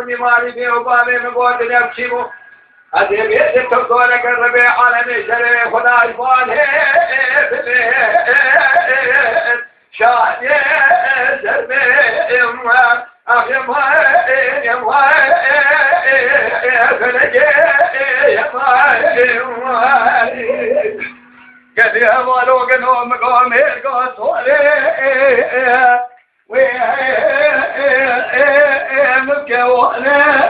كوني مالي في وبالي مقود نبكيمو أدي بيت تكونك الربيع عالمي شري خدا يباله شاهد سربي أخي ماين يا ماين فلجي يا ماين قد يهوالو قنو مقوم هيرقو صوري مكوانا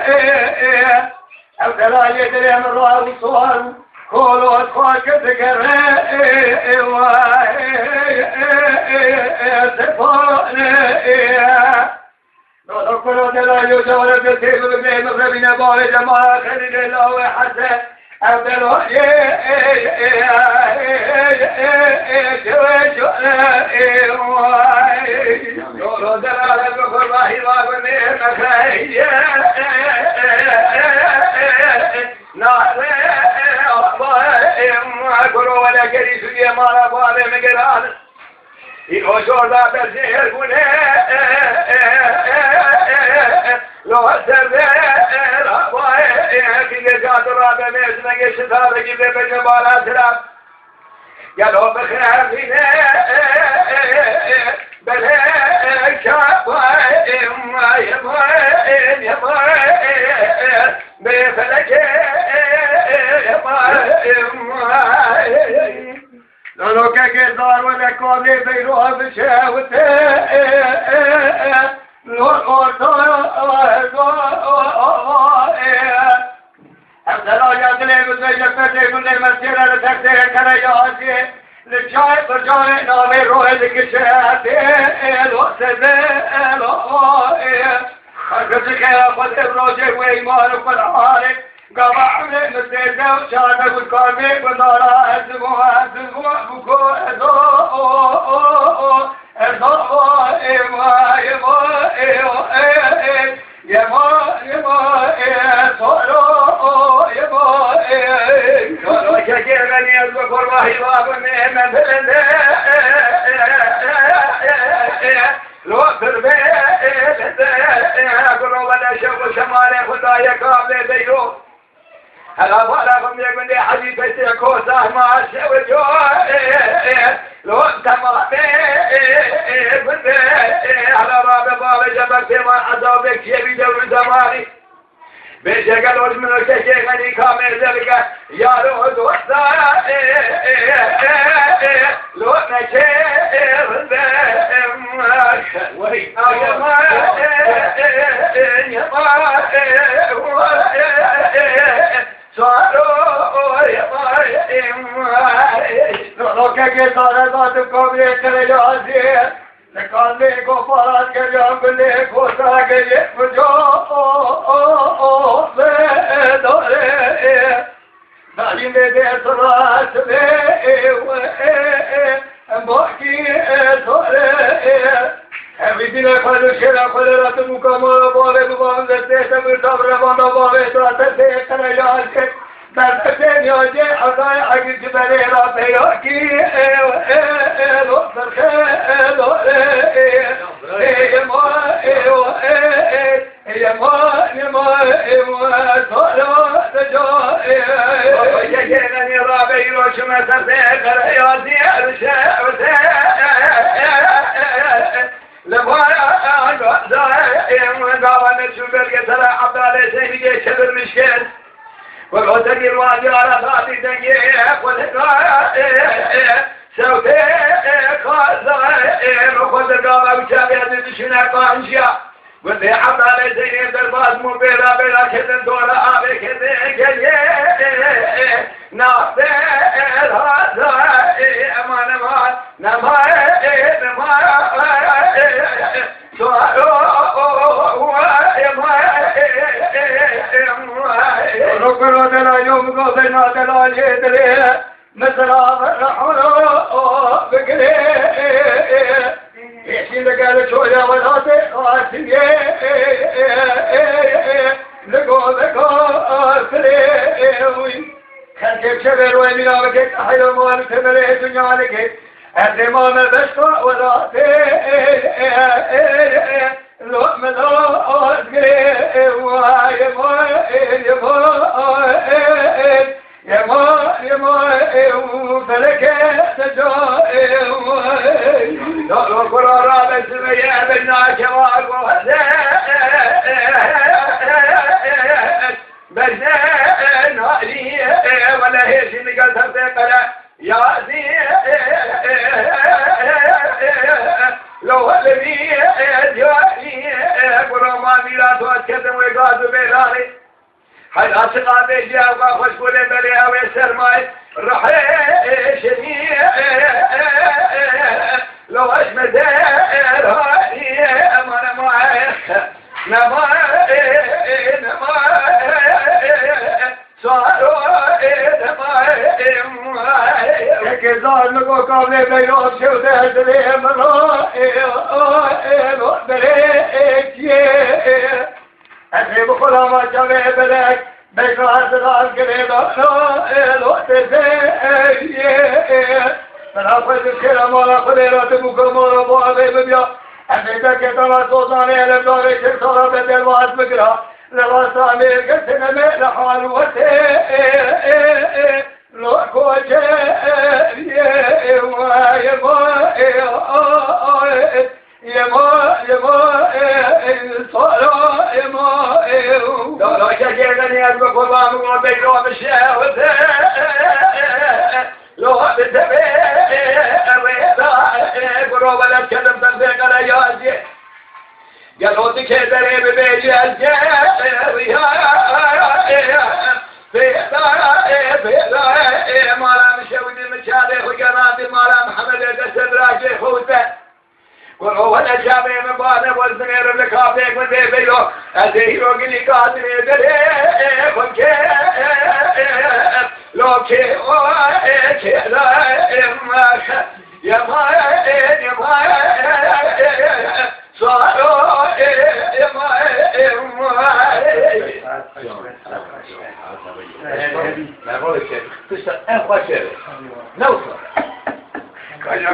أبدلا يدري من رأى وصوار كولو أدخل كتكر سفانا نولو كلو دلا يجول بسيب بمين مغربين باري جماعة خليل الله وحسن أبدلا نولو دلا يبقى الله وابنين مخير أقولوا ولا كريس لي ما ربابي مقران يوشور ذا بزير بني لو سبير رباي كي جات رابي ميزنك شتار جيب بجبال أسراب قالوا بخير فيني بلي شابي يمين بفلكي لو كان دار ولا كوني بيروها بشاوته لو أبدلا يدلي بزيجفتي من المسيرة لتكتير كرياتي للشاي برجاني نامي روحي لكشاتي الوقت ذي خرجتك يا خد الروجي وإيمانك والعالك قبعني نسيته وشاتك والقلبي والنارا أزموها بكو هلا وراهم يقول لي حبيبتي كوسه ما شوجو لو انت ما بنت على راب باب جبت ما عذابك يبي دور زماني بيجي قالوا من الكشي غني كامل ذلك يا رود وسا لو نشير وهي يا ما لو كي صار ذاتكم يكري عزيز لكالي كفارات كجام بلي كوسا كي فجو بدوري نالي مدي صراط بوكي صوري everything فلو شرا فلرات مكمل بوله بوان دسته تبر روانا بوله تاسه كري عزيز درته نیازی آدای اگه جبری را پیدا کی لو سرخه ما سولا تجا یکی را بیرو شما سرخه کریازی ارشه لبارا دایم داوان شوبر که سر عبدال سیدی شبر مشکل وقتك الوادي على خاطي دنيا ولقاء سوتي خازن وخذ القامة وشابه تشنا قانشيا واللي حط على زين درباز مو بلا كذن دورا أبي كذن كذن نافذ هذا ما نما ركنا دلا يوم قبلنا دلا يدري مثلا رحنا بكري يشيل قال شوية ولاته واسيه لقوا فري خلك شبر ويمنا بكت حيو مال تمره الدنيا لك الدمام بشقى ولاته ولا هي شيء اللي قال يا لو الذي جاءني برما ميلاد واتكلم ويقعد بيلاني حد أشقى بيجي أبغى خشبولي بلي أو يسرماي رحيشني لو أشمد هاي أمانا معي نماي كذا نقول قبل بيوم شو ده دري مرا دري أنا بقول ما جاب بلك بيقعد العقل لو تزي أنا أقول الكلام ولا أقول تبوك مرا بعدي بيا أنا ذاك ترى صوتاني على داري شرطة بدل واحد بقرا لواسامي كسر من حال وتي لو كوجه لا شجعني أبغى قربان وبيجوا بالشهوة لو بتبي قرب ولا كلام تنبيه على يازي قالوا تكدري ببيجي في مالا مشاودي مشاري وقناتي مالا محمد الدسد راجي خوته وهو الأجابي من بعد والزمير بلكافيك من بيبيلو أزيرو قلي قادري دري فنكي لو كي لا يا ما صاروا يا ما